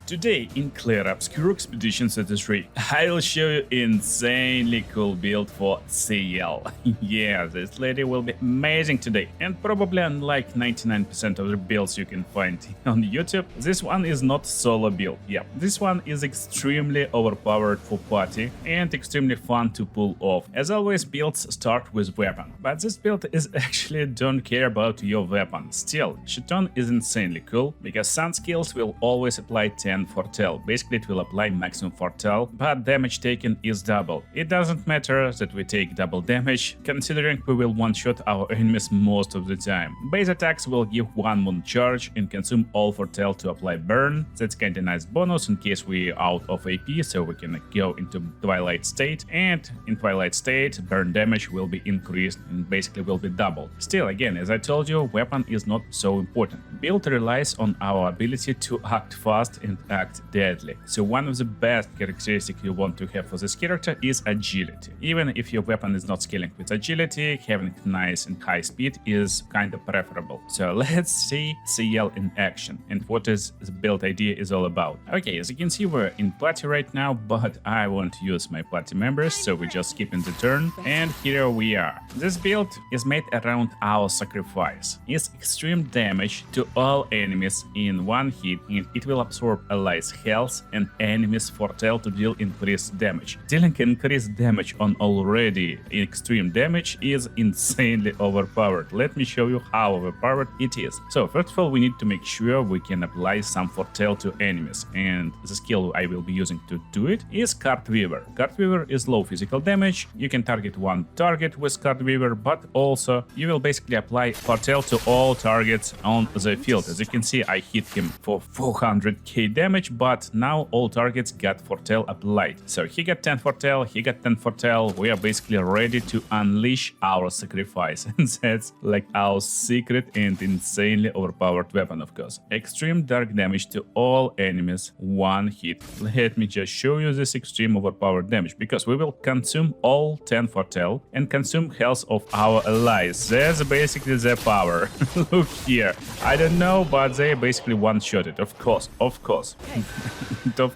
Today in Clair Obscur Expedition 33, I'll show you insanely cool build for Sciel. Yeah, this lady will be amazing today, and probably unlike 99% of the builds you can find on YouTube, this one is not solo build. Yeah, this one is extremely overpowered for party and extremely fun to pull off. As always, builds start with weapon, but this build is actually don't care about your weapon. Still, Chiton is insanely cool because some skills will always apply 10 foretell. Basically, it will apply maximum foretell, but damage taken is double. It doesn't matter that we take double damage, considering we will one-shot our enemies most of the time. Base attacks will give 1 wound charge and consume all foretell to apply burn. That's kinda nice bonus in case we're out of AP, so we can go into Twilight State, and in Twilight State, burn damage will be increased and basically will be doubled. Still, again, as I told you, weapon is not so important. Build relies on our ability to act fast and act deadly. So one of the best characteristics you want to have for this character is agility. Even if your weapon is not scaling with agility, having nice and high speed is kind of preferable. So let's see Sciel in action and what is the build idea is all about. Okay, as you can see, we're in party right now, but I want to use my party members, so we're just skipping the turn, and here we are. This build is made around our sacrifice. It's extreme damage to all enemies in one hit, and it will absorb allies' health and enemies' foretell to deal increased damage. Dealing increased damage on already extreme damage is insanely overpowered. Let me show you how overpowered it is. So first of all, we need to make sure we can apply some foretell to enemies, and the skill I will be using to do it is Card Weaver. Card Weaver is low physical damage. You can target one target with Card Weaver, but also you will basically apply foretell to all targets on the field. As you can see, I hit him for 400k damage, but now all targets got foretell applied. So he got 10 foretell, he got 10 foretell. We are basically ready to unleash our sacrifice, and that's like our secret and insanely overpowered weapon, of course. Extreme dark damage to all enemies, one hit. Let me just show you this extreme overpowered damage, because we will consume all 10 foretell and consume health of our allies. That's basically their power. Look here. I don't know, but they basically one-shot it, of course. Of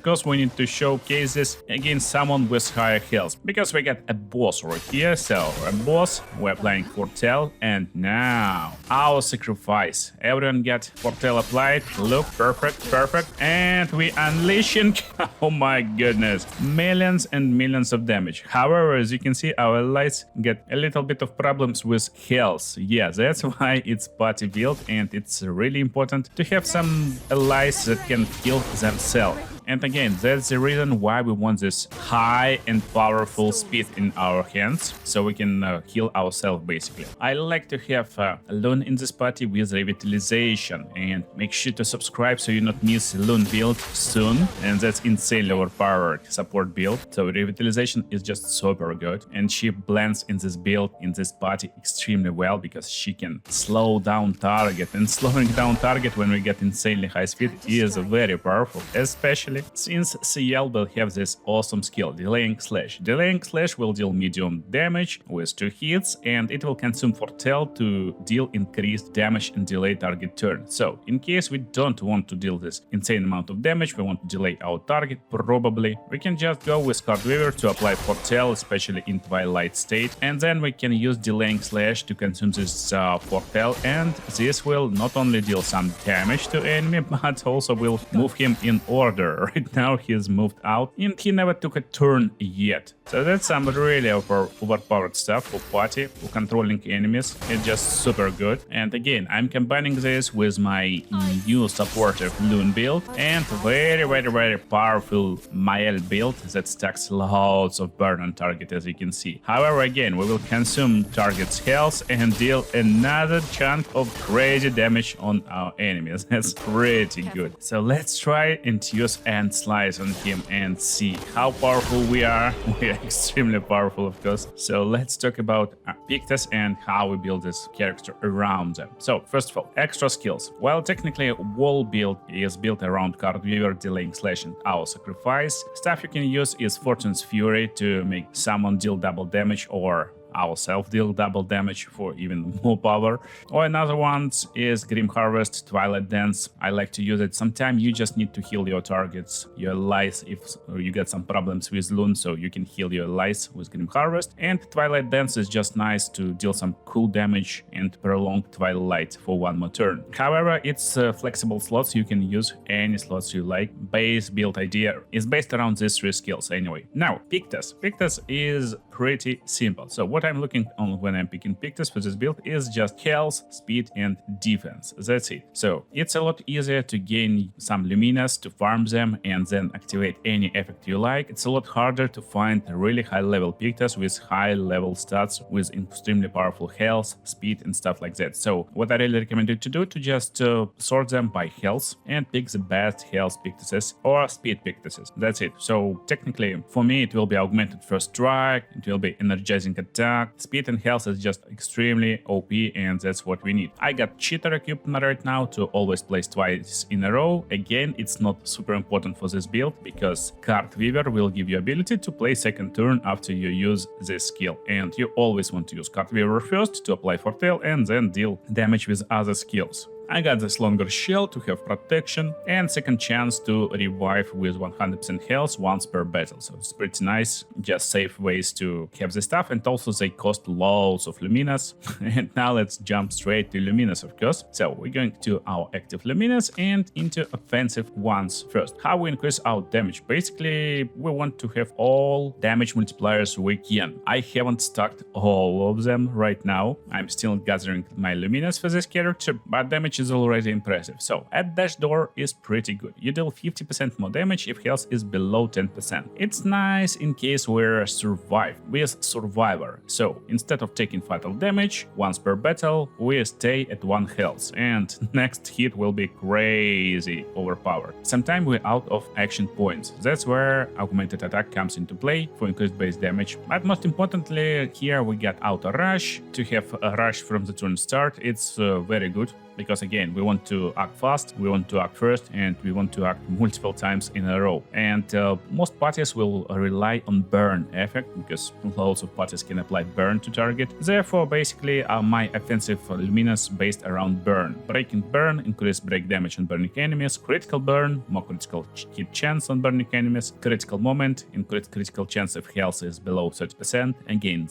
course, we need to showcase this against someone with higher health, because we got a boss right here. So a boss, we're applying foretell, and now our sacrifice. Everyone got foretell applied. Look, perfect, and we unleashing. Oh my goodness, millions and millions of damage. However, as you can see, our allies get a little bit of problems with health. Yeah, that's why it's party build, and it's really important to have some allies that can heal themselves. And again, that's the reason why we want this high and powerful speed in our hands, so we can heal ourselves basically. I like to have Loon in this party with revitalization, and make sure to subscribe so you not miss Loon build soon, and that's insanely overpowered support build. So revitalization is just super good, and she blends in this build, in this party extremely well, because she can slow down target, and slowing down target when we get insanely high speed is very powerful, especially since Sciel will have this awesome skill, Delaying Slash. Delaying Slash will deal medium damage with 2 hits, and it will consume foretell to deal increased damage and delay target turn. So, in case we don't want to deal this insane amount of damage, we want to delay our target, probably, we can just go with Card Weaver to apply foretell, especially in Twilight State, and then we can use Delaying Slash to consume this foretell, and this will not only deal some damage to enemy, but also will move him in order. Right now he's moved out, and he never took a turn yet. So that's some really overpowered stuff for party, for controlling enemies. It's just super good. And again, I'm combining this with my new supportive Loon build and very powerful MacLeod build that stacks loads of burn on target, as you can see. However, again, we will consume target's health and deal another chunk of crazy damage on our enemies. That's pretty good. So let's try and use End Slice on him and see how powerful we are. We are extremely powerful, of course. So let's talk about Pictus and how we build this character around them. So first of all, extra skills. While technically wall build is built around Card Weaver, Delaying Slash, and our sacrifice, stuff you can use is Fortune's Fury to make someone deal double damage or ourselves deal double damage for even more power. Or another one is Grim Harvest, Twilight Dance. I like to use it. Sometimes you just need to heal your targets, your allies, if you get some problems with Loon, so you can heal your allies with Grim Harvest. And Twilight Dance is just nice to deal some cool damage and prolong Twilight for one more turn. However, it's flexible slots, you can use any slots you like. Base build idea is based around these three skills anyway. Now, Pictus. Pictus is pretty simple. So what I'm looking on when I'm picking Pictus for this build is just health, speed, and defense. That's it. So it's a lot easier to gain some Luminas, to farm them, and then activate any effect you like. It's a lot harder to find really high level Pictus with high level stats, with extremely powerful health, speed, and stuff like that. So what I really recommend you to do, to just sort them by health and pick the best health Pictuses or speed Pictuses. That's it. So technically, for me, it will be augmented first strike, it will be energizing attack. Speed and health is just extremely OP, and that's what we need. I got cheater equipped right now to always place twice in a row. Again, it's not super important for this build because Card Weaver will give you ability to play second turn after you use this skill, and you always want to use Card Weaver first to apply foretell and then deal damage with other skills. I got this longer shell to have protection and second chance to revive with 100% health once per battle, so it's pretty nice, just safe ways to have this stuff, and also they cost loads of Luminas. And now let's jump straight to Luminas, of course. So we're going to our active Luminas and into offensive ones first. How we increase our damage? Basically, we want to have all damage multipliers we can. I haven't stacked all of them right now. I'm still gathering my Luminas for this character, but damage is already impressive. So at dash door is pretty good. You deal 50% more damage if health is below 10%. It's nice in case we're survive with survivor. So instead of taking fatal damage once per battle, we stay at 1 health, and next hit will be crazy overpowered. Sometimes we're out of action points. That's where augmented attack comes into play for increased base damage. But most importantly, here we get auto rush. To have a rush from the turn start, it's very good. Because again, we want to act fast, we want to act first, and we want to act multiple times in a row. And most parties will rely on burn effect, because loads of parties can apply burn to target. Therefore, basically, my offensive Luminas based around burn. Breaking burn, increase break damage on burning enemies, critical burn, more critical hit chance on burning enemies, critical moment, increase critical chance if health is below 30%. Again,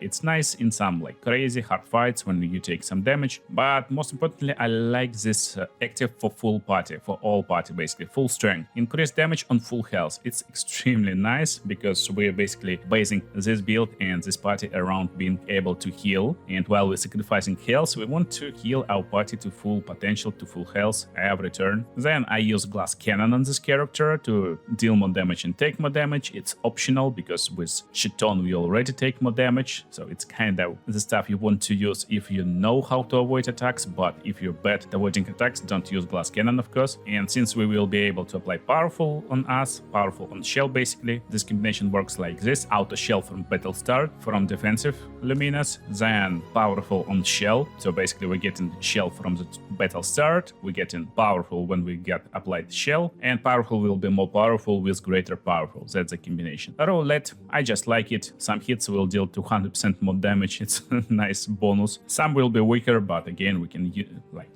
it's nice in some like crazy hard fights when you take some damage, but most importantly, I like this active for full party, for all party basically, full strength. Increase damage on full health. It's extremely nice because we're basically basing this build and this party around being able to heal. And while we're sacrificing health, we want to heal our party to full potential, to full health every turn. Then I use glass cannon on this character to deal more damage and take more damage. It's optional because with Shiton we already take more damage. So it's kind of the stuff you want to use if you know how to avoid attacks, but if you're bad at avoiding attacks, don't use glass cannon, of course. And since we will be able to apply powerful on us, powerful on shell basically, this combination works like this: auto shell from battle start from defensive Luminas, then powerful on shell. So basically we're getting shell from the battle start, we're getting powerful when we get applied shell, and powerful will be more powerful with greater powerful. That's the combination. Roulette, I just like it. Some hits will deal 200% more damage. It's a nice bonus. Some will be weaker, but again, we can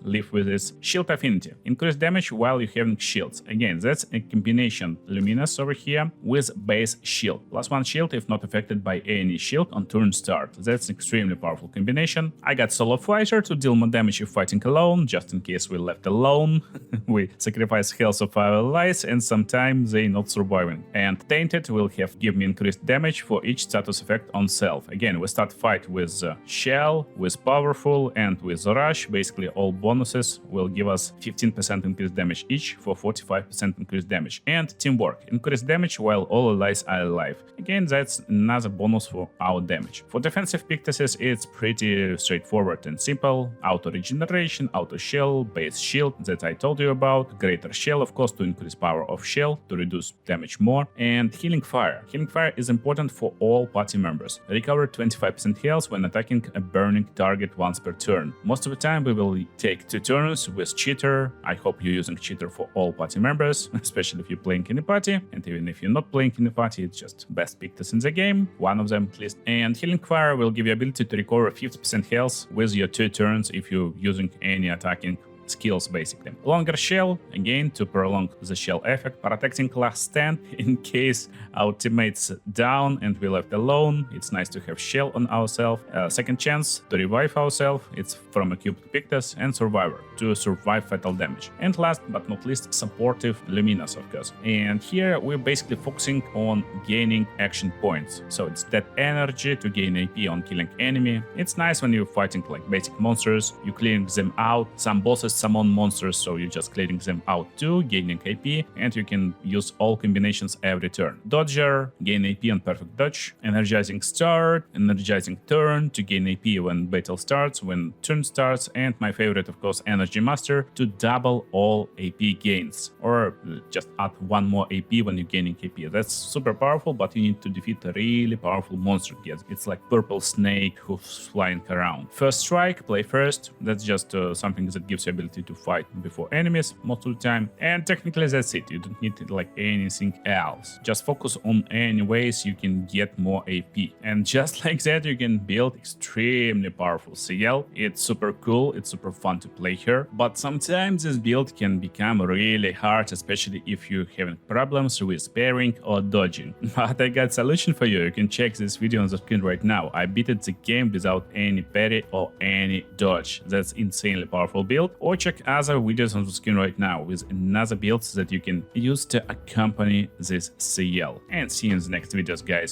live with this. Shield affinity. Increase damage while you're having shields. Again, that's a combination Luminas over here with base shield. +1 shield if not affected by any shield on turn start. That's an extremely powerful combination. I got solo fighter to deal more damage if fighting alone, just in case we're left alone. We sacrifice health of our allies and sometimes they not surviving. And tainted will give me increased damage for each status effect on self. Again, we start fight with shell, with powerful, and with rush. Basically all bonuses will give us 15% increased damage each for 45% increased damage. And teamwork, increased damage while all allies are alive. Again, that's another bonus for our damage. For defensive Pictuses, it's pretty straightforward and simple. Auto regeneration, auto shell, base shield that I told you about, greater shell of course to increase power of shell to reduce damage more, and healing fire. Healing fire is important for all party members. Recover 25% health when attacking a burning target once per turn. Most of the time we will basically take 2 turns with cheater. I hope you're using cheater for all party members, especially if you're playing in a party, and even if you're not playing in a party, it's just best pictures in the game, one of them at least. And Healing Fire will give you ability to recover 50% health with your 2 turns if you're using any attacking skills basically. Longer shell, again to prolong the shell effect, protecting last stand in case our teammates down and we left alone. It's nice to have shell on ourselves. Second chance to revive ourselves, it's from a cube to Pictus, and survivor to survive fatal damage. And last but not least, supportive Luminous, of course. And here we're basically focusing on gaining action points. So it's that energy to gain AP on killing enemy. It's nice when you're fighting like basic monsters, you're clearing them out. Some bosses summon monsters, so you're just clearing them out too, gaining AP, and you can use all combinations every turn. Dodger, gain AP on perfect dodge. Energizing start, energizing turn to gain AP when battle starts, when turn starts, and my favorite of course, Energy Master to double all AP gains, or just add 1 more AP when you're gaining AP. That's super powerful, but you need to defeat a really powerful monster. It's like purple snake who's flying around. First strike, play first. That's just something that gives you ability to fight before enemies most of the time, and technically that's it. You don't need like anything else. Just focus on any ways you can get more AP, and just like that you can build extremely powerful Sciel. It's super cool, it's super fun to play here, but sometimes this build can become really hard, especially if you're having problems with sparing or dodging. But I got a solution for you. You can check this video on the screen right now. I beat the game without any parry or any dodge. That's insanely powerful build. Or check other videos on the screen right now with another builds that you can use to accompany this Sciel. And see you in the next videos, guys.